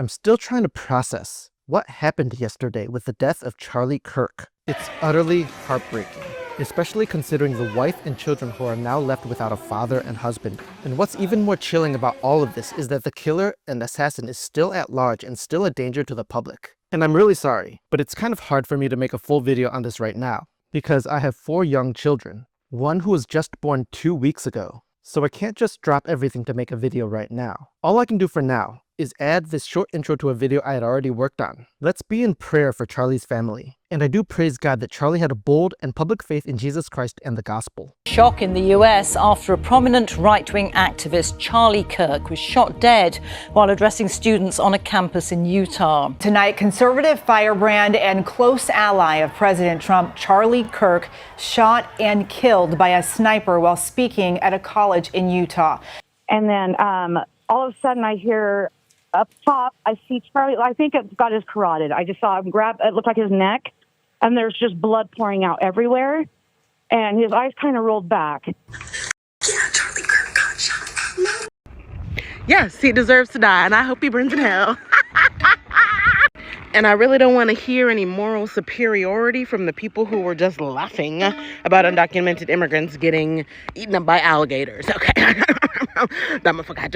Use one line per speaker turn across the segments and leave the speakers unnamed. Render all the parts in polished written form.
I'm still trying to process what happened yesterday with the death of Charlie Kirk. It's utterly heartbreaking, especially considering the wife and children who are now left without a father and husband. And what's even more chilling about all of this is that the killer and assassin is still at large and still a danger to the public. And I'm really sorry, but it's kind of hard for me to make a full video on this right now, because I have 4 young children, one who was just born 2 weeks ago. So I can't just drop everything to make a video right now. All I can do for now is add this short intro to a video I had already worked on. Let's be in prayer for Charlie's family. And I do praise God that Charlie had a bold and public faith in Jesus Christ and the gospel.
Shock in the US after a prominent right-wing activist, Charlie Kirk, was shot dead while addressing students on a campus in Utah.
Tonight, conservative firebrand and close ally of President Trump, Charlie Kirk, shot and killed by a sniper while speaking at a college in Utah.
And then all of a sudden I hear up top, I see Charlie. I think it got his carotid. I just saw him grab, it looked like his neck, and there's just blood pouring out everywhere. And his eyes kind of rolled back.
Yeah, Charlie Kirk got shot.
Yes, he deserves to die, and I hope he burns in hell. And I really don't want to hear any moral superiority from the people who were just laughing about undocumented immigrants getting eaten up by alligators. Okay.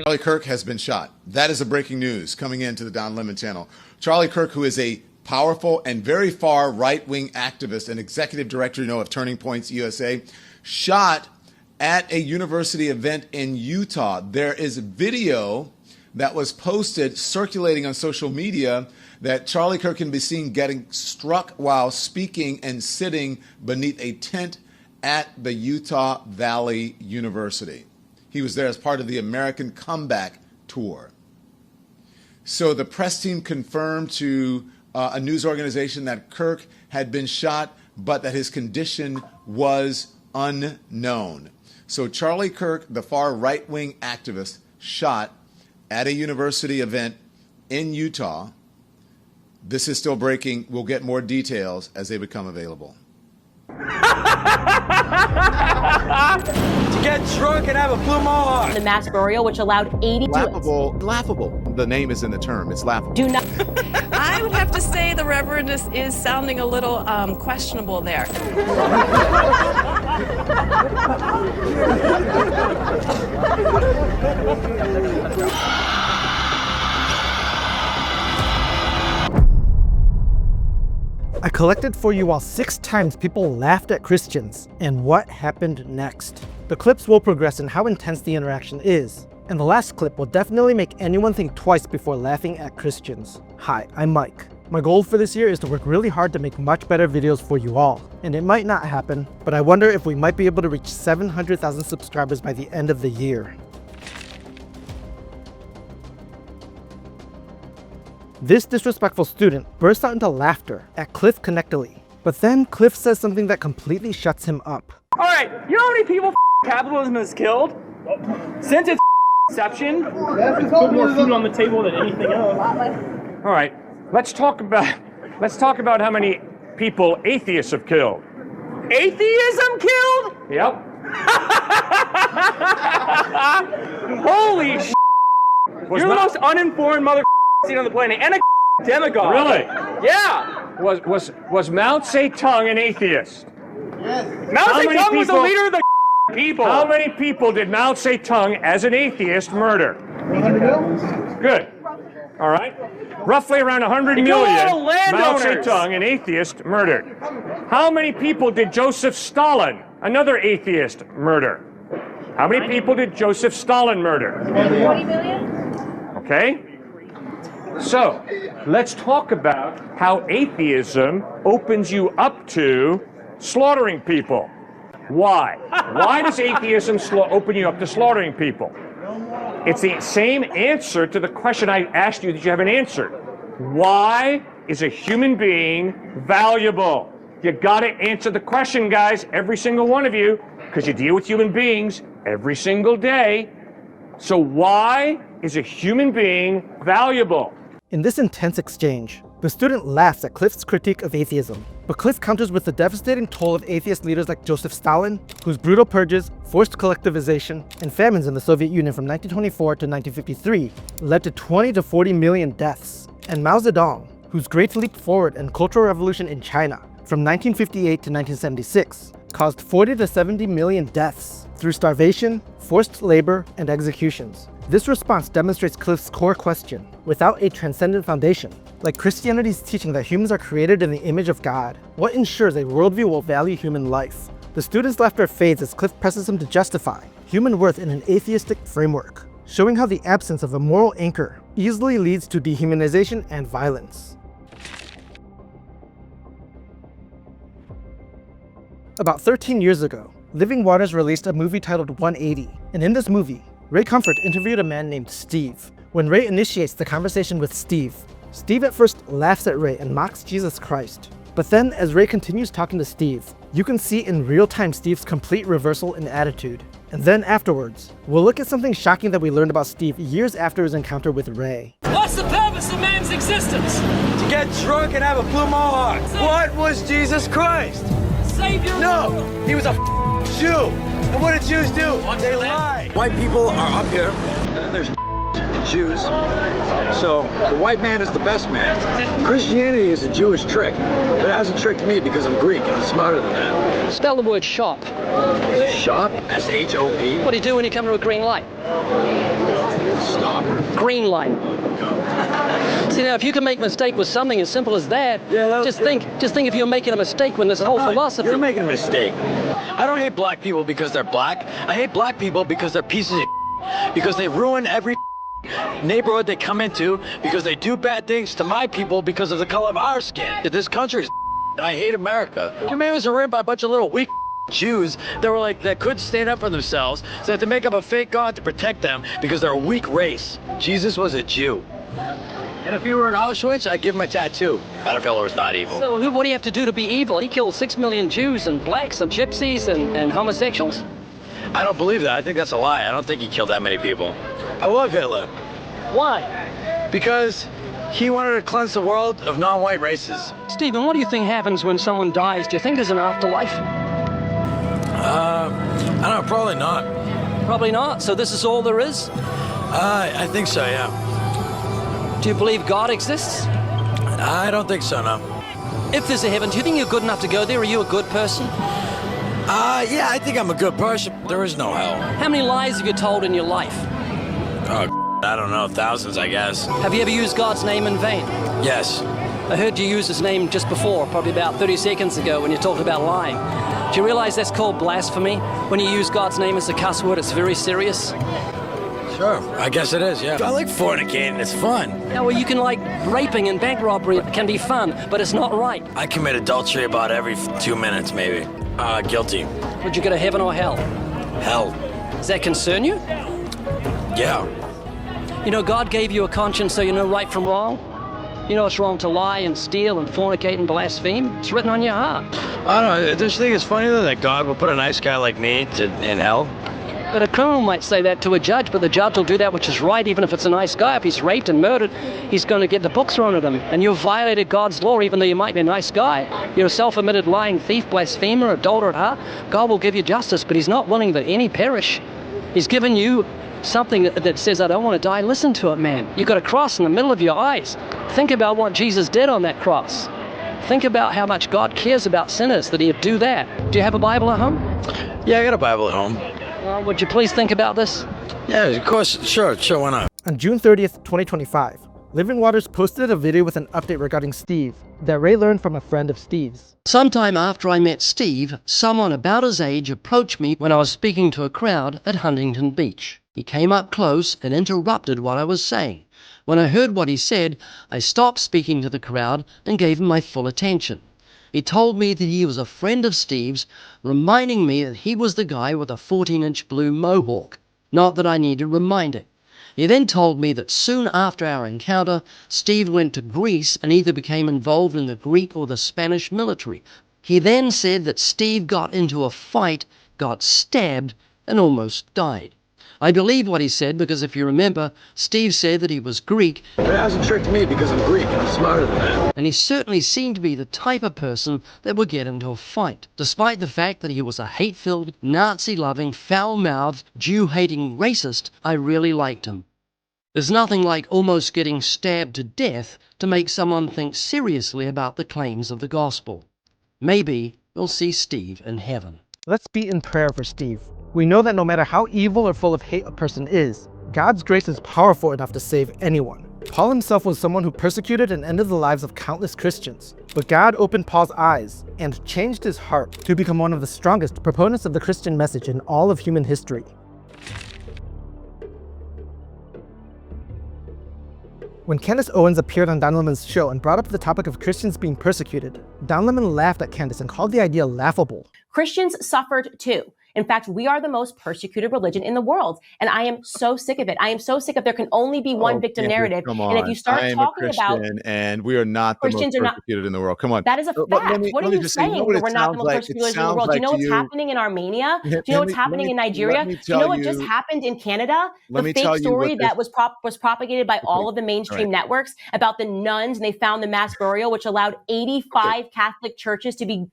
Charlie Kirk has been shot. That is a breaking news coming into the Don Lemon channel. Charlie Kirk, who is a powerful and very far right-wing activist and executive director, of Turning Points USA, shot at a university event in Utah. There is video that was posted circulating on social media that Charlie Kirk can be seen getting struck while speaking and sitting beneath a tent at the Utah Valley University. He was there as part of the American Comeback Tour. So the press team confirmed to a news organization that Kirk had been shot, but that his condition was unknown. So Charlie Kirk, the far right-wing activist, shot at a university event in Utah. This is still breaking. We'll get more details as they become available.
To get drunk and have a blue mohawk.
The mass burial, which allowed 80
Laughable. The name is in the term. It's laughable.
Do not.
I would have to say the reverendness is sounding a little questionable there.
I collected for you all 6 times people laughed at Christians and what happened next. The clips will progress in how intense the interaction is, and the last clip will definitely make anyone think twice before laughing at Christians. Hi, I'm Mike. My goal for this year is to work really hard to make much better videos for you all, and it might not happen, but I wonder if we might be able to reach 700,000 subscribers by the end of the year. This disrespectful student bursts out into laughter at Cliffe Knechtle, but then Cliffe says something that completely shuts him up.
Alright, you know how many people capitalism has killed? Since its inception?
Put more food on the table than anything else.
Alright, let's talk about how many people atheists have killed.
Atheism killed?
Yep.
Holy sh**. You're the most uninformed mother seen on the planet, and a demagogue.
Really?
Yeah.
Was Mao Zedong an atheist?
Yes. Mao Zedong was the leader of the people.
How many people did Mao Zedong, as an atheist, murder?
100
Good. All right. Roughly around 100 million Mao Zedong, an atheist, murdered. How many people did Joseph Stalin, another atheist, murder? How many people did Joseph Stalin murder?
40 million?
Okay. So, let's talk about how atheism opens you up to slaughtering people. Why? Why does atheism open you up to slaughtering people? It's the same answer to the question I asked you that you haven't answered. Why is a human being valuable? You gotta answer the question, guys, every single one of you, because you deal with human beings every single day. So why is a human being valuable?
In this intense exchange, the student laughs at Cliffe's critique of atheism, But Cliffe counters with the devastating toll of atheist leaders like Joseph Stalin, whose brutal purges, forced collectivization, and famines in the Soviet Union from 1924 to 1953 led to 20 to 40 million deaths, and Mao Zedong, whose great leap forward and cultural revolution in China from 1958 to 1976 caused 40 to 70 million deaths through starvation, forced labor, and executions. This response demonstrates Cliffe's core question: without a transcendent foundation, like Christianity's teaching that humans are created in the image of God, what ensures a worldview will value human life? The student's laughter fades as Cliffe presses him to justify human worth in an atheistic framework, showing how the absence of a moral anchor easily leads to dehumanization and violence. About 13 years ago, Living Waters released a movie titled 180, and in this movie, Ray Comfort interviewed a man named Steve. When Ray initiates the conversation with Steve, Steve at first laughs at Ray and mocks Jesus Christ. But then, as Ray continues talking to Steve, you can see in real time Steve's complete reversal in attitude. And then afterwards, we'll look at something shocking that we learned about Steve years after his encounter with Ray.
What's the purpose of man's existence?
To get drunk and have a blue mohawk. What was Jesus Christ?
Savior.
No, he was a Jew. And what did Jews do? They lie. White people are up here, and there's Jews. So the white man is the best man. Christianity is a Jewish trick, but it hasn't tricked me because I'm Greek and I'm smarter than that.
Spell the word shop.
Shop? S-H-O-P?
What do you do when you come to a green light?
Stop.
Green light. See, now, if you can make a mistake with something as simple as that, just think if you're making a mistake when there's a whole philosophy.
You're making a mistake. I don't hate black people because they're black. I hate black people because they're pieces of because they ruin every neighborhood they come into, because they do bad things to my people because of the color of our skin. This country is I hate America. Americans are ran by a bunch of little weak Jews that couldn't stand up for themselves, so they had to make up a fake God to protect them because they're a weak race. Jesus was a Jew. And if he were in Auschwitz, I'd give him a tattoo. That fellow was not evil.
So what do you have to do to be evil? He killed 6 million Jews and blacks and gypsies and homosexuals.
I don't believe that. I think that's a lie. I don't think he killed that many people. I love Hitler.
Why?
Because he wanted to cleanse the world of non-white races.
Stephen, what do you think happens when someone dies? Do you think there's an afterlife?
I don't know, probably not.
Probably not? So this is all there is?
I think so, yeah.
Do you believe God exists?
I don't think so, no.
If there's a heaven, do you think you're good enough to go there? Are you a good person?
Yeah, I think I'm a good person. There is no hell.
How many lies have you told in your life?
Oh, I don't know, thousands, I guess.
Have you ever used God's name in vain?
Yes.
I heard you use his name just before, probably about 30 seconds ago when you talked about lying. Do you realize that's called blasphemy? When you use God's name as a cuss word, it's very serious.
Sure, I guess it is, yeah. I like fornicating, it's fun.
Yeah, well, you can like raping and bank robbery. It can be fun, but it's not right.
I commit adultery about every 2 minutes, maybe. Guilty.
Would you go to heaven or hell?
Hell.
Does that concern you?
Yeah.
You know, God gave you a conscience so you know right from wrong. You know it's wrong to lie and steal and fornicate and blaspheme. It's written on your heart.
I don't know, don't you think it's funny though that God will put a nice guy like me in hell?
But a criminal might say that to a judge, but the judge will do that which is right, even if it's a nice guy. If he's raped and murdered, he's going to get the book thrown at him. And you've violated God's law, even though you might be a nice guy. You're a self-admitted lying thief, blasphemer, adulterer at heart. God will give you justice, but he's not willing that any perish. He's given you something that says, I don't want to die. Listen to it, man. You've got a cross in the middle of your eyes. Think about what Jesus did on that cross. Think about how much God cares about sinners, that he'd do that. Do you have a Bible at home?
Yeah, I got a Bible at home.
Would you please think about this?
Yeah, of course. Sure, why not?
On June 30th, 2025, Living Waters posted a video with an update regarding Steve that Ray learned from a friend of Steve's.
Sometime after I met Steve, someone about his age approached me when I was speaking to a crowd at Huntington Beach. He came up close and interrupted what I was saying. When I heard what he said, I stopped speaking to the crowd and gave him my full attention. He told me that he was a friend of Steve's, reminding me that he was the guy with a 14-inch blue mohawk. Not that I needed reminding. He then told me that soon after our encounter, Steve went to Greece and either became involved in the Greek or the Spanish military. He then said that Steve got into a fight, got stabbed, and almost died. I believe what he said because if you remember, Steve said that he was Greek.
It hasn't tricked me because I'm Greek and I'm smarter than that.
And he certainly seemed to be the type of person that would get into a fight, despite the fact that he was a hate-filled, Nazi-loving, foul-mouthed, Jew-hating racist. I really liked him. There's nothing like almost getting stabbed to death to make someone think seriously about the claims of the gospel. Maybe we'll see Steve in heaven.
Let's be in prayer for Steve. We know that no matter how evil or full of hate a person is, God's grace is powerful enough to save anyone. Paul himself was someone who persecuted and ended the lives of countless Christians. But God opened Paul's eyes and changed his heart to become one of the strongest proponents of the Christian message in all of human history. When Candace Owens appeared on Don Lemon's show and brought up the topic of Christians being persecuted, Don Lemon laughed at Candace and called the idea laughable.
Christians suffered too. In fact, we are the most persecuted religion in the world. And I am so sick of it. I am so sick of there can only be one victim narrative.
And
if you start talking about
and we are not the most persecuted in the world. Come on.
That is a fact. What are you saying? We're not the most persecuted in the world. Do you know what's happening in Armenia? Do you know what's happening in Nigeria? Do you know what just happened in Canada? The fake story that was propagated by all of the mainstream networks about the nuns, and they found the mass burial, which allowed 85 Catholic churches to be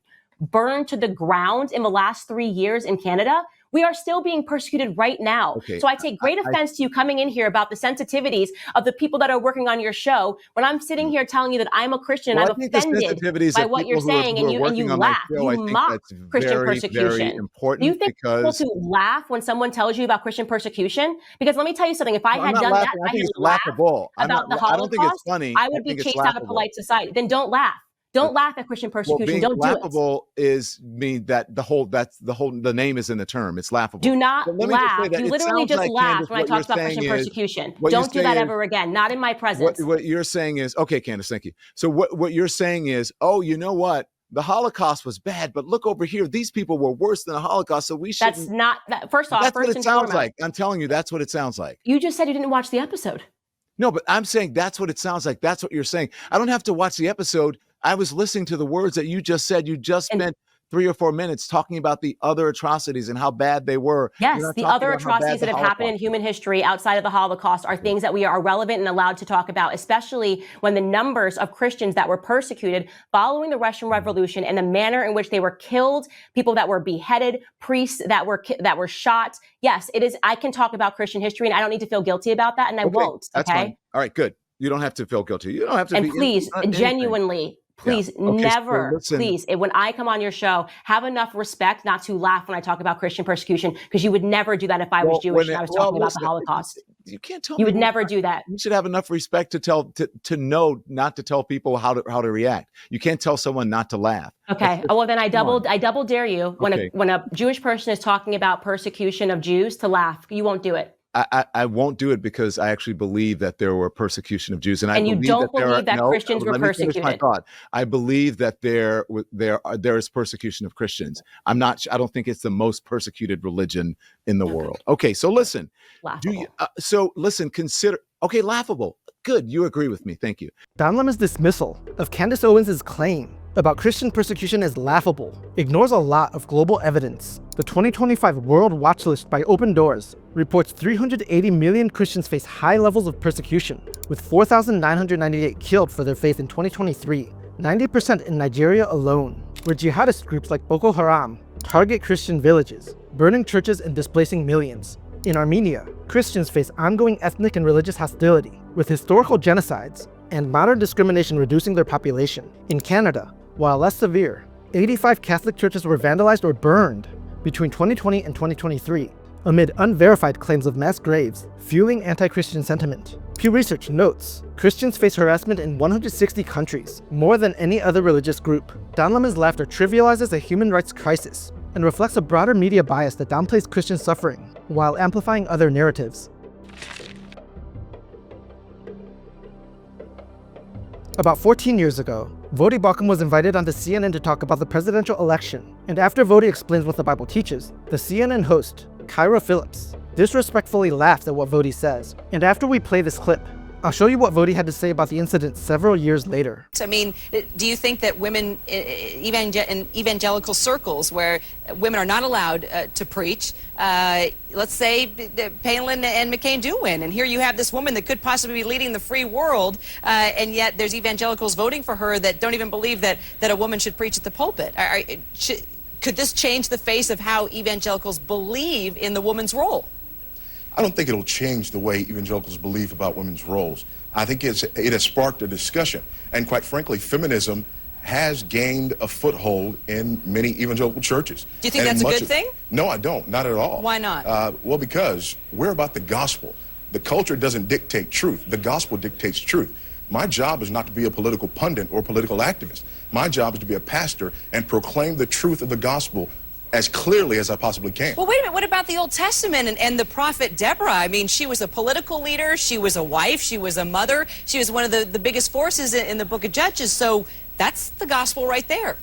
burned to the ground in the last 3 years in Canada. We are still being persecuted right now. So I take great offense to you coming in here about the sensitivities of the people that are working on your show when I'm sitting here telling you that I'm a Christian and I'm offended by what you're saying, and you laugh. You mock Christian persecution. Do you think people to laugh when someone tells you about Christian persecution? Because let me tell you something. If I had done that, I think it's laughable about the Holocaust, I don't think it's funny. I would be chased out of polite society. Then don't laugh. Don't laugh at Christian persecution. Don't do it.
Laughable is mean that the name is in the term. It's laughable.
Do not laugh. You literally just laugh when I talk about Christian persecution. Don't do that ever again. Not in my presence.
What you're saying is, okay, Candace, thank you. So what you're saying is, oh, you know what? The Holocaust was bad, but look over here. These people were worse than the Holocaust, so we shouldn't.
That's not that. First off,
that's what it sounds like. I'm telling you, that's what it sounds like.
You just said you didn't watch the episode.
No, but I'm saying that's what it sounds like. That's what you're saying. I don't have to watch the episode. I was listening to the words that you just said. You just spent 3 or 4 minutes talking about the other atrocities and how bad they were.
Yes, the other atrocities that have happened in human history outside of the Holocaust are things that we are relevant and allowed to talk about, especially when the numbers of Christians that were persecuted following the Russian Revolution and the manner in which they were killed, people that were beheaded, priests that were shot. Yes, it is. I can talk about Christian history and I don't need to feel guilty about that, and I won't.
That's fine. All right, good. You don't have to feel guilty. You don't have to.
And please, genuinely. Please never, please, when I come on your show, have enough respect not to laugh when I talk about Christian persecution, because you would never do that if I was Jewish and I was talking about the Holocaust.
You can't tell me.
You would never do that.
You should have enough respect to know not to tell people how to react. You can't tell someone not to laugh.
Okay. Well, then I double dare you when a Jewish person is talking about persecution of Jews to laugh. You won't do it.
I won't do it because I actually believe that there were persecution of Jews,
and you don't believe that Christians were persecuted.
My thought. I believe that there is persecution of Christians. I don't think it's the most persecuted religion in the world. Okay, so listen.
Laughable.
Consider. Okay, laughable. Good. You agree with me. Thank you.
Don Lemon's dismissal of Candace Owens' claim about Christian persecution as laughable ignores a lot of global evidence. The 2025 World Watch List by Open Doors reports 380 million Christians face high levels of persecution, with 4,998 killed for their faith in 2023, 90% in Nigeria alone, where jihadist groups like Boko Haram target Christian villages, burning churches and displacing millions. In Armenia, Christians face ongoing ethnic and religious hostility, with historical genocides and modern discrimination reducing their population. In Canada, while less severe, 85 Catholic churches were vandalized or burned between 2020 and 2023, amid unverified claims of mass graves, fueling anti-Christian sentiment. Pew Research notes, Christians face harassment in 160 countries, more than any other religious group. Don Lemon's laughter trivializes a human rights crisis and reflects a broader media bias that downplays Christian suffering, while amplifying other narratives. About 14 years ago, Voddie Baucham was invited onto CNN to talk about the presidential election, and after Voddie explains what the Bible teaches, the CNN host, Kyra Phillips, disrespectfully laughs at what Voddie says. And after we play this clip, I'll show you what Voddie had to say about the incident several years later.
I mean, do you think that women in evangelical circles where women are not allowed to preach, let's say Palin and McCain do win, and here you have this woman that could possibly be leading the free world, and yet there's evangelicals voting for her that don't even believe that a woman should preach at the pulpit. Could this change the face of how evangelicals believe in the woman's role?
I don't think it'll change the way evangelicals believe about women's roles. I think it has sparked a discussion. And quite frankly, feminism has gained a foothold in many evangelical churches.
Do you think that's a good thing?
No, I don't. Not at all.
Why not?
Well, because we're about the gospel. The culture doesn't dictate truth. The gospel dictates truth. My job is not to be a political pundit or political activist. My job is to be a pastor and proclaim the truth of the gospel as clearly as I possibly can.
Well, wait a minute. What about the Old Testament and the prophet Deborah? I mean, she was a political leader. She was a wife. She was a mother. She was one of the biggest forces in the book of Judges. So that's the gospel right there.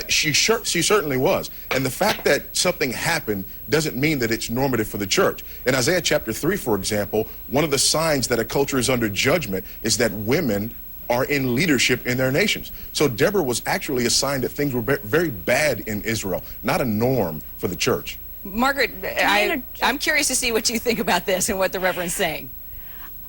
She certainly was. And the fact that something happened doesn't mean that it's normative for the church. In Isaiah chapter 3, for example, one of the signs that a culture is under judgment is that women are in leadership in their nations. So Deborah was actually a sign that things were very bad in Israel, not a norm for the church.
Margaret, I'm curious to see what you think about this and what the Reverend's saying.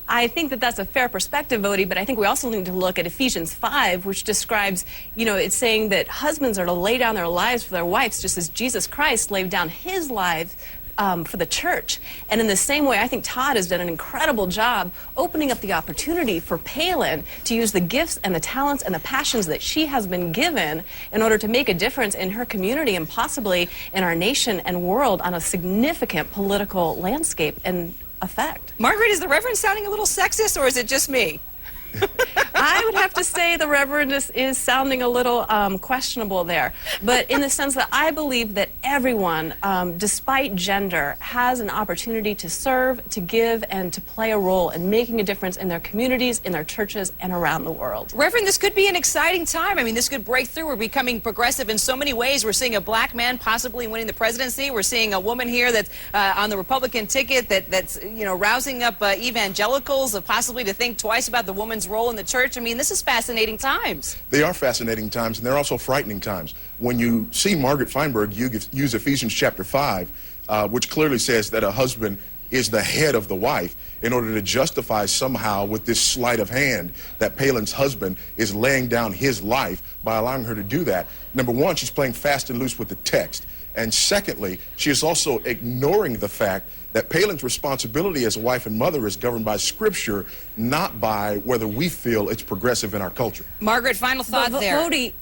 I think that that's a fair perspective, Voddie, but I think we also need to look at Ephesians 5, which describes, it's saying that husbands are to lay down their lives for their wives, just as Jesus Christ laid down his life for the church. And in the same way, I think Todd has done an incredible job opening up the opportunity for Palin to use the gifts and the talents and the passions that she has been given in order to make a difference in her community and possibly in our nation and world on a significant political landscape and effect.
Margaret, is the Reverend sounding a little sexist, or is it just me?
I would have to say the Reverend is sounding a little questionable there, but in the sense that I believe that everyone, despite gender, has an opportunity to serve, to give, and to play a role in making a difference in their communities, in their churches, and around the world.
Reverend, this could be an exciting time. I mean, this could break through. We're becoming progressive in so many ways. We're seeing a black man possibly winning the presidency. We're seeing a woman here that's on the Republican ticket that's rousing up evangelicals possibly to think twice about the woman's role in the church. I mean, this is fascinating times.
They are fascinating times, and they're also frightening times. When you see Margaret Feinberg use Ephesians chapter 5, which clearly says that a husband is the head of the wife, in order to justify somehow with this sleight of hand that Palin's husband is laying down his life by allowing her to do that. Number one, she's playing fast and loose with the text. And secondly, she is also ignoring the fact that Palin's responsibility as a wife and mother is governed by Scripture, not by whether we feel it's progressive in our culture.
Margaret, final thought there.
Voddie,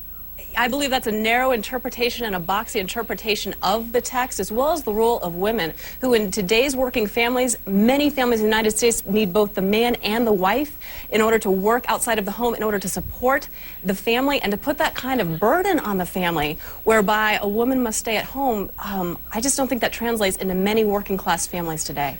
I believe that's a narrow interpretation and a boxy interpretation of the text, as well as the role of women, who in today's working families, many families in the United States need both the man and the wife in order to work outside of the home, in order to support the family, and to put that kind of burden on the family, whereby a woman must stay at home. I just don't think that translates into many working class families today.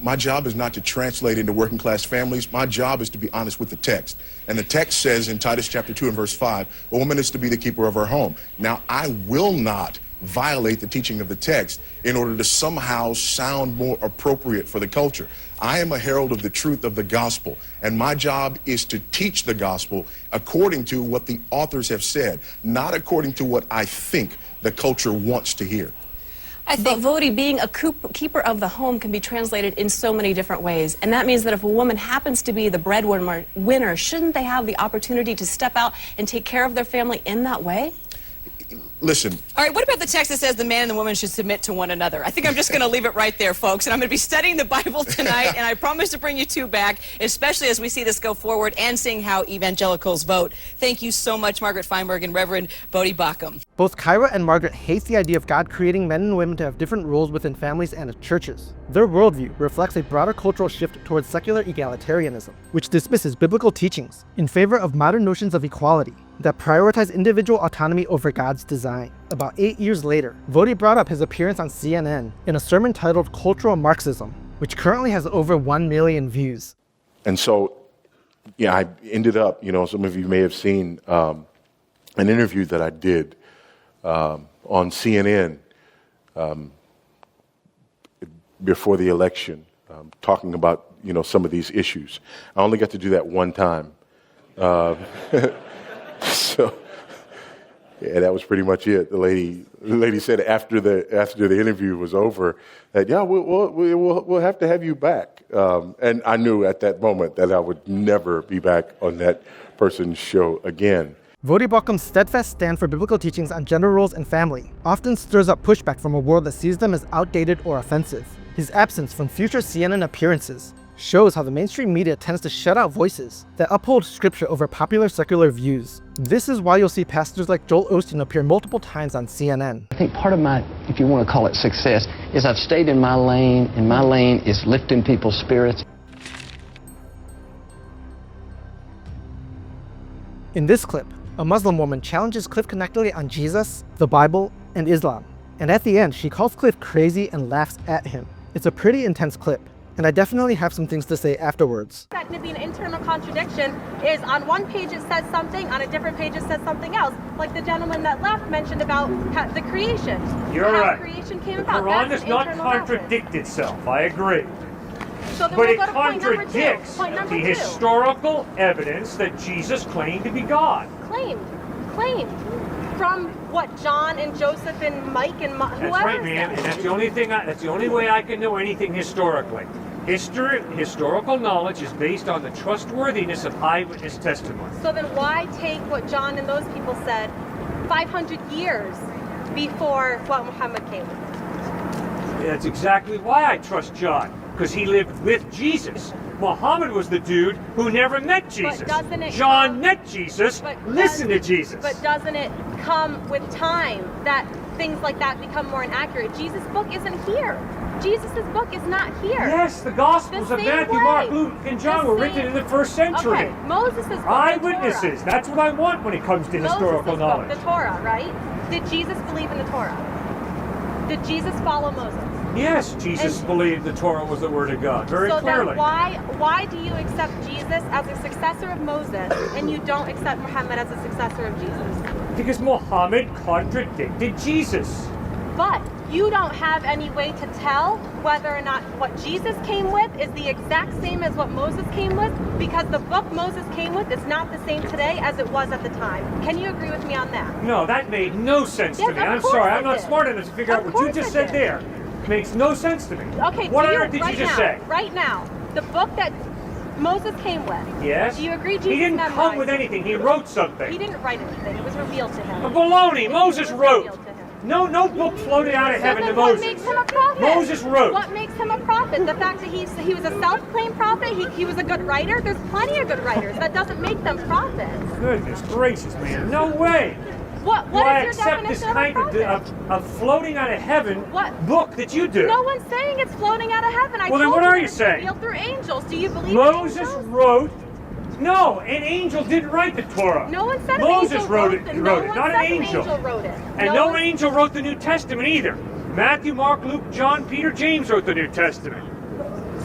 My job is not to translate into working class families. My job is to be honest with the text. And the text says in Titus chapter 2 and verse 5, a woman is to be the keeper of her home. Now, I will not violate the teaching of the text in order to somehow sound more appropriate for the culture. I am a herald of the truth of the gospel, and my job is to teach the gospel according to what the authors have said, not according to what I think the culture wants to hear.
But Voddie, being a keeper of the home can be translated in so many different ways. And that means that if a woman happens to be the breadwinner, shouldn't they have the opportunity to step out and take care of their family in that way?
Listen.
All right, what about the text that says the man and the woman should submit to one another? I think I'm just going to leave it right there, folks. And I'm going to be studying the Bible tonight, and I promise to bring you two back, especially as we see this go forward and seeing how evangelicals vote. Thank you so much, Margaret Feinberg and Reverend Voddie Baucham.
Both Kyra and Margaret hate the idea of God creating men and women to have different roles within families and churches. Their worldview reflects a broader cultural shift towards secular egalitarianism, which dismisses biblical teachings in favor of modern notions of equality that prioritize individual autonomy over God's design. About 8 years later, Voddie brought up his appearance on CNN in a sermon titled Cultural Marxism, which currently has over 1 million views.
And so, I ended up, some of you may have seen an interview that I did on CNN before the election, talking about, some of these issues. I only got to do that one time. So, yeah, that was pretty much it. The lady said after the interview was over that, yeah, we'll have to have you back. And I knew at that moment that I would never be back on that person's show again.
Voddie Baucham's steadfast stand for biblical teachings on gender roles and family often stirs up pushback from a world that sees them as outdated or offensive. His absence from future CNN appearances shows how the mainstream media tends to shut out voices that uphold scripture over popular secular views. This is why you'll see pastors like Joel Osteen appear multiple times on CNN.
I think part of my, if you want to call it success, is I've stayed in my lane, and my lane is lifting people's spirits.
In this clip, a Muslim woman challenges Cliffe Knechtle on Jesus, the Bible, and Islam. And at the end, she calls Cliffe crazy and laughs at him. It's a pretty intense clip, and I definitely have some things to say afterwards.
That could be an internal contradiction is on one page it says something, on a different page it says something else. Like the gentleman that left mentioned about the creation.
You're right.
Creation came
the
about.
Quran
That's
does not contradict itself, I agree.
So then
but
we'll
it
go to
contradicts
point number
the
two.
historical evidence that Jesus claimed to be God.
Claimed. From what, John and Joseph and Mike and whoever?
That's right, ma'am, and that's the only thing. That's the only way I can know anything historically. Historical knowledge is based on the trustworthiness of eyewitness testimony.
So then why take what John and those people said 500 years before what Muhammad came with?
That's exactly why I trust John, because he lived with Jesus. Muhammad was the dude who never met Jesus. John met Jesus, listened to Jesus.
But doesn't it come with time that things like that become more inaccurate? Jesus' book isn't here. Jesus' book is not here.
Yes, the Gospels of Matthew, Mark, Luke, and John were written in the first century.
Okay, Moses' book,
eyewitnesses. That's what I want when it comes to historical knowledge.
Book, the Torah, right? Did Jesus believe in the Torah? Did Jesus follow Moses?
Yes, Jesus believed the Torah was the Word of God, very clearly.
So then why do you accept Jesus as a successor of Moses and you don't accept Muhammad as a successor of Jesus?
Because Muhammad contradicted Jesus.
But you don't have any way to tell whether or not what Jesus came with is the exact same as what Moses came with, because the book Moses came with is not the same today as it was at the time. Can you agree with me on that?
No, that made no sense to me. I'm sorry, I'm not smart enough to figure out what you just said there. Makes no sense to me.
Okay,
what on earth did you just say?
Right now, the book that Moses came with.
Yes.
Do you agree Jesus
He didn't come with anything. He wrote something.
He didn't write anything. It was revealed to him.
Baloney. Moses wrote. No book floated out of heaven to Moses.
What makes him a prophet?
Moses wrote.
What makes him a prophet? The fact that he was a self-claimed prophet, he was a good writer. There's plenty of good writers. That doesn't make them prophets.
Goodness gracious, man. No way.
What
do I
is your
accept this kind of floating out of heaven book that you do?
No one's saying it's floating out of heaven.
Well, then what are you saying?
Revealed through angels. Do you believe
Moses wrote? No, an angel didn't write the Torah.
No one said
Moses wrote it.
No one
not
said
an angel.
Wrote it.
And no angel wrote the New Testament either. Matthew, Mark, Luke, John, Peter, James wrote the New Testament.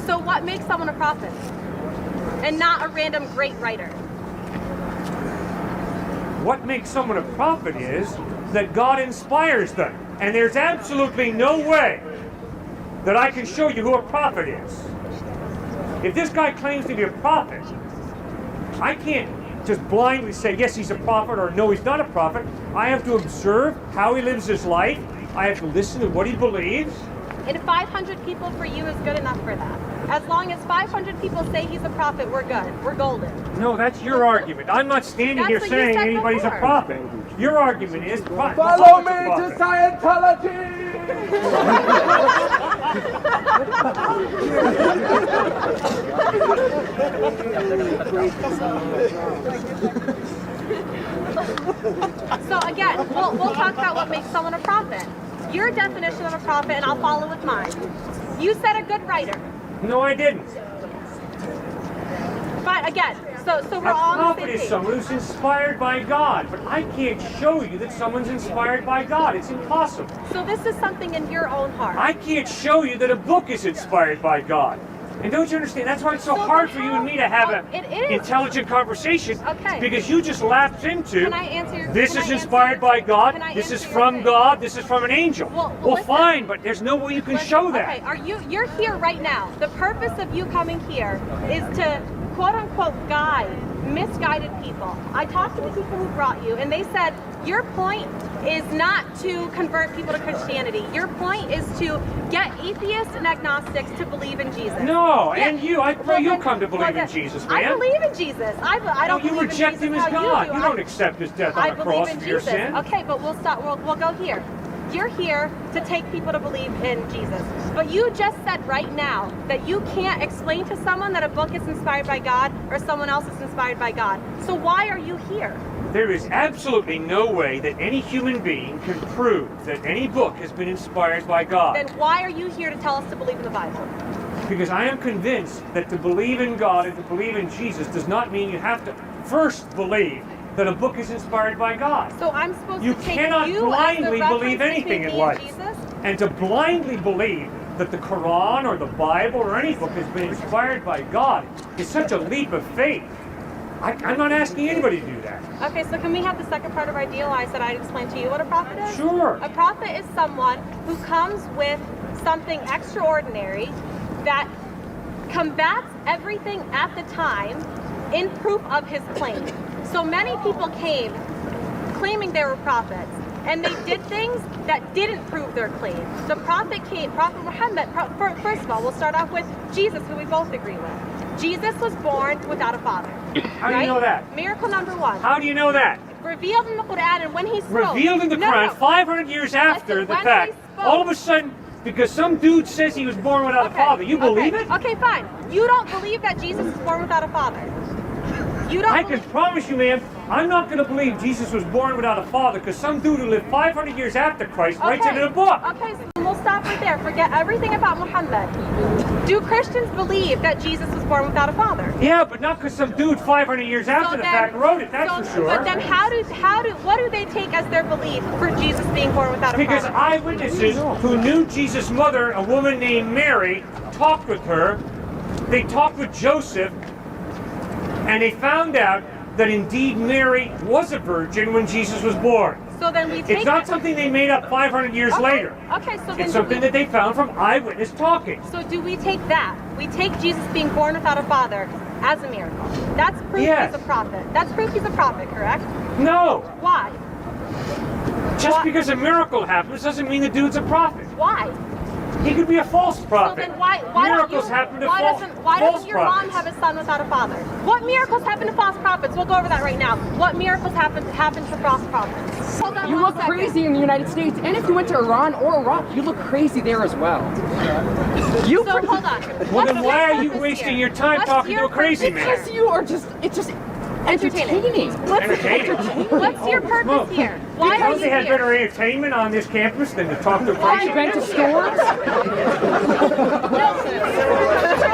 So what makes someone a prophet? And not a random great writer?
What makes someone a prophet is that God inspires them. And there's absolutely no way that I can show you who a prophet is. If this guy claims to be a prophet, I can't just blindly say, yes, he's a prophet, or no, he's not a prophet. I have to observe how he lives his life. I have to listen to what he believes.
And 500 people for you is good enough for that. As long as 500 people say he's a prophet, we're good. We're golden.
No, that's your argument. I'm not standing here saying anybody's a prophet. Your argument is...
Follow me to Scientology!
So again, we'll talk about what makes someone a prophet. Your definition of a prophet, and I'll follow with mine. You said a good writer.
No, I didn't.
But again, so we're all on the same page.
A prophet is someone who's inspired by God, but I can't show you that someone's inspired by God. It's impossible.
So this is something in your own heart.
I can't show you that a book is inspired by God. And don't you understand? That's why it's so hard for you and me to have an intelligent conversation.
Okay.
Because you just lapse into,
Can I answer
this is inspired by God, this is from God, this is from an angel. Well,
listen,
fine, but there's no way you can show that.
Okay, you're here right now. The purpose of you coming here is to, quote unquote, guide misguided people. I talked to the people who brought you, and they said, your point is not to convert people to Christianity. Your point is to get atheists and agnostics to believe in Jesus.
No, yeah. And you, I pray you'll come to believe in Jesus, man.
I believe in Jesus. I don't
you
believe
reject
in Jesus
him as
how
God.
You do.
You don't accept his death on the cross for your sin.
Okay, but we'll stop. We'll go here. You're here to take people to believe in Jesus. But you just said right now that you can't explain to someone that a book is inspired by God or someone else is inspired by God. So why are you here?
There is absolutely no way that any human being can prove that any book has been inspired by God.
Then why are you here to tell us to believe in the Bible?
Because I am convinced that to believe in God and to believe in Jesus does not mean you have to first believe that a book is inspired by God.
So I'm supposed
you
to take
cannot
you
blindly
as the
believe anything in
between me
life.
and Jesus?
And to blindly believe that the Quran or the Bible or any book has been inspired by God is such a leap of faith. I'm not asking anybody to do that.
Okay, so can we have the second part of our deal? I said I'd explain to you what a prophet is?
Sure.
A prophet is someone who comes with something extraordinary that combats everything at the time in proof of his claim. So many people came claiming they were prophets, and they did things that didn't prove their claim. The prophet Muhammad, first of all, we'll start off with Jesus, who we both agree with. Jesus was born without a father.
How do you know that?
Miracle number one.
How do you know that?
Revealed in the Quran, and when he spoke.
Revealed in the Quran, 500 years after the fact. All of a sudden, because some dude says he was born without a father, you believe it?
Okay, fine. You don't believe that Jesus was born without a father. You don't.
I can promise you, ma'am, I'm not going to believe Jesus was born without a father because some dude who lived 500 years after Christ writes it in a book.
Okay, so we'll stop right there. Forget everything about Muhammad. Do Christians believe that Jesus was born without a father?
Yeah, but not because some dude 500 years after the fact wrote it, that's for sure.
But then what do they take as their belief for Jesus being born without a father?
Because eyewitnesses who knew Jesus' mother, a woman named Mary, talked with her. They talked with Joseph, and they found out that indeed Mary was a virgin when Jesus was born.
So then we take
it's not something they made up 500 years later.
Okay, so then
it's something that they found from eyewitness talking.
So do we take that? We take Jesus being born without a father as a miracle. That's proof he's a prophet. That's proof he's a prophet, correct?
No.
Why?
Just because a miracle happens doesn't mean the dude's a prophet.
Why?
He could be a false prophet.
So then why
miracles happen to
why
false
doesn't your
prophets.
mom have a son without a father? What miracles happen to false prophets? We'll go over that right now. What miracles happen to false prophets? Hold on
you look crazy in the United States, and if you went to Iran or Iraq, you look crazy there as well.
Hold on.
Well, then why are you wasting your time talking to a crazy man?
Because you are just, it's just entertaining.
What's your purpose here? Why are you
they had better entertainment on this campus than to talk to a crazy man?
Have you been to stores?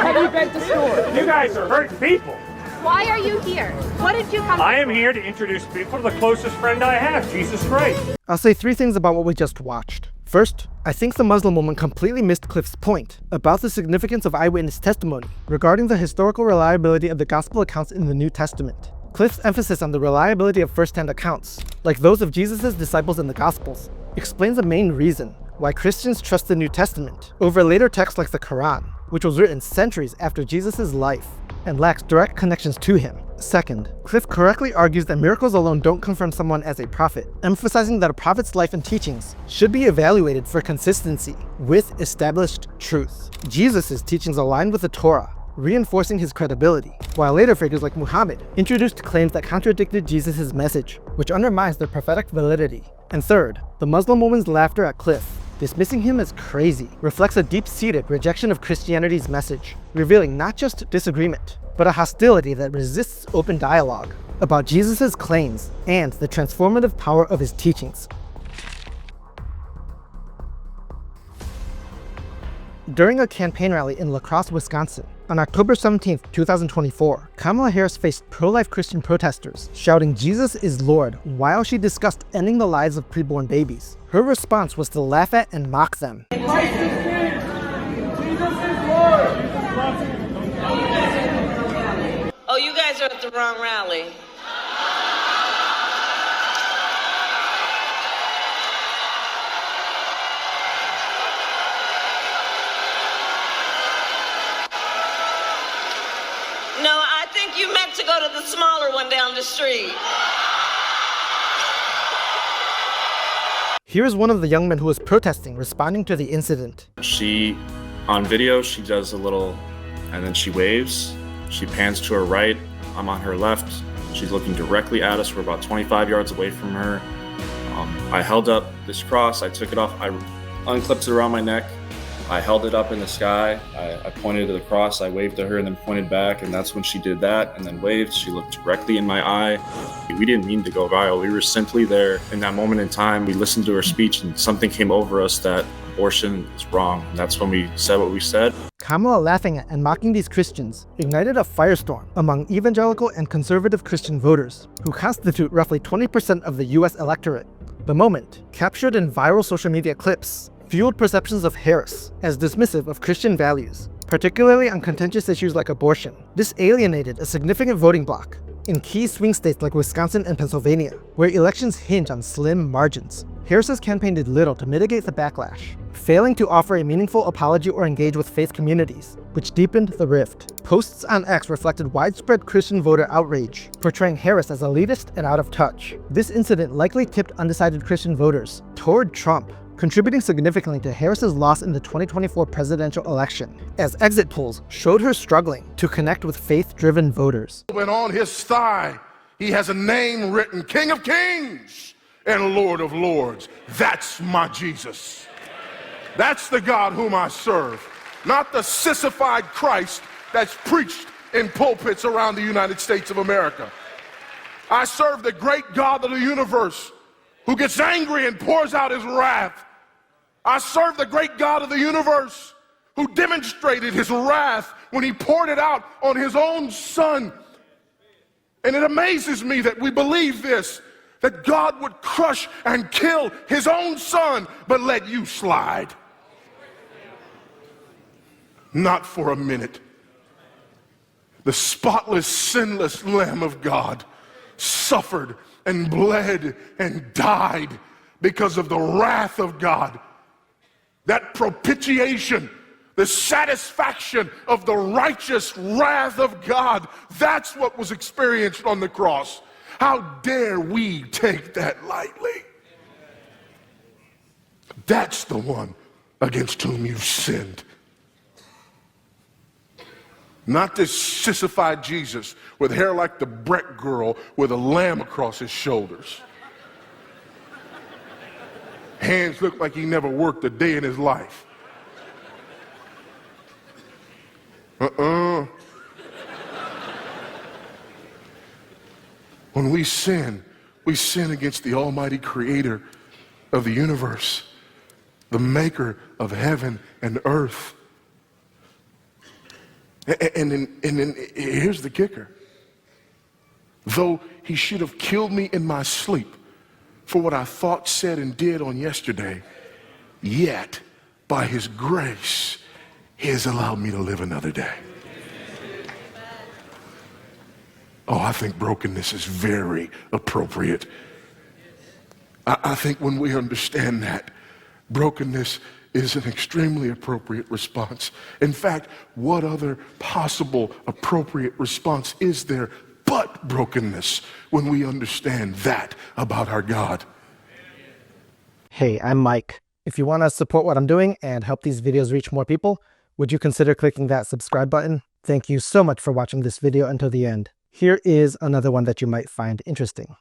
Have you been to stores?
You guys are hurting people.
Why are you here? What did you come
I am here to introduce people to the closest friend I have, Jesus Christ.
I'll say 3 things about what we just watched. First, I think the Muslim woman completely missed Cliffe's point about the significance of eyewitness testimony regarding the historical reliability of the gospel accounts in the New Testament. Cliffe's emphasis on the reliability of first-hand accounts, like those of Jesus' disciples in the Gospels, explains the main reason why Christians trust the New Testament over later texts like the Quran, which was written centuries after Jesus' life and lacks direct connections to him. Second, Cliffe correctly argues that miracles alone don't confirm someone as a prophet, emphasizing that a prophet's life and teachings should be evaluated for consistency with established truth. Jesus' teachings aligned with the Torah, reinforcing his credibility, while later figures like Muhammad introduced claims that contradicted Jesus' message, which undermines their prophetic validity. And third, the Muslim woman's laughter at Cliffe, dismissing him as crazy, reflects a deep-seated rejection of Christianity's message, revealing not just disagreement, but a hostility that resists open dialogue about Jesus' claims and the transformative power of his teachings. During a campaign rally in La Crosse, Wisconsin, on October 17, 2024, Kamala Harris faced pro-life Christian protesters shouting "Jesus is Lord" while she discussed ending the lives of preborn babies. Her response was to laugh at and mock them.
Christ is King! Jesus is Lord!
Oh, you guys are at the wrong rally. No, I think you meant to go to the smaller one down the street.
Here is one of the young men who was protesting, responding to the incident.
She, on video, she does a little, and then she waves. She pans to her right. I'm on her left. She's looking directly at us. We're about 25 yards away from her. I held up this cross. I took it off. I unclipped it around my neck. I held it up in the sky. I pointed to the cross. I waved to her and then pointed back. And that's when she did that and then waved. She looked directly in my eye. We didn't mean to go viral. We were simply there in that moment in time. We listened to her speech and something came over us that abortion is wrong. And that's when we said what we said.
Kamala laughing at and mocking these Christians ignited a firestorm among evangelical and conservative Christian voters, who constitute roughly 20% of the US electorate. The moment, captured in viral social media clips, fueled perceptions of Harris as dismissive of Christian values, particularly on contentious issues like abortion. This alienated a significant voting bloc in key swing states like Wisconsin and Pennsylvania, where elections hinge on slim margins. Harris's campaign did little to mitigate the backlash, failing to offer a meaningful apology or engage with faith communities, which deepened the rift. Posts on X reflected widespread Christian voter outrage, portraying Harris as elitist and out of touch. This incident likely tipped undecided Christian voters toward Trump, contributing significantly to Harris's loss in the 2024 presidential election, as exit polls showed her struggling to connect with faith-driven voters.
When on his thigh, he has a name written, King of Kings and Lord of Lords. That's my Jesus. That's the God whom I serve, not the sissified Christ that's preached in pulpits around the United States of America. I serve the great God of the universe who gets angry and pours out his wrath. I serve the great God of the universe who demonstrated his wrath when he poured it out on his own son. And it amazes me that we believe this, that God would crush and kill his own son, but let you slide. Not for a minute. The spotless, sinless Lamb of God suffered and bled and died because of the wrath of God. That propitiation, the satisfaction of the righteous wrath of God, that's what was experienced on the cross. How dare we take that lightly? That's the one against whom you've sinned. Not this sissified Jesus with hair like the Brett girl with a lamb across his shoulders. Hands look like he never worked a day in his life. When we sin against the almighty creator of the universe, the maker of heaven and earth. And then here's the kicker. Though he should have killed me in my sleep for what I thought, said, and did on yesterday, yet by his grace, he has allowed me to live another day. Oh, I think brokenness is very appropriate. I think when we understand that, brokenness is an extremely appropriate response. In fact, what other possible appropriate response is there but brokenness when we understand that about our God?
Hey, I'm Mike. If you want to support what I'm doing and help these videos reach more people, would you consider clicking that subscribe button? Thank you so much for watching this video until the end. Here is another one that you might find interesting.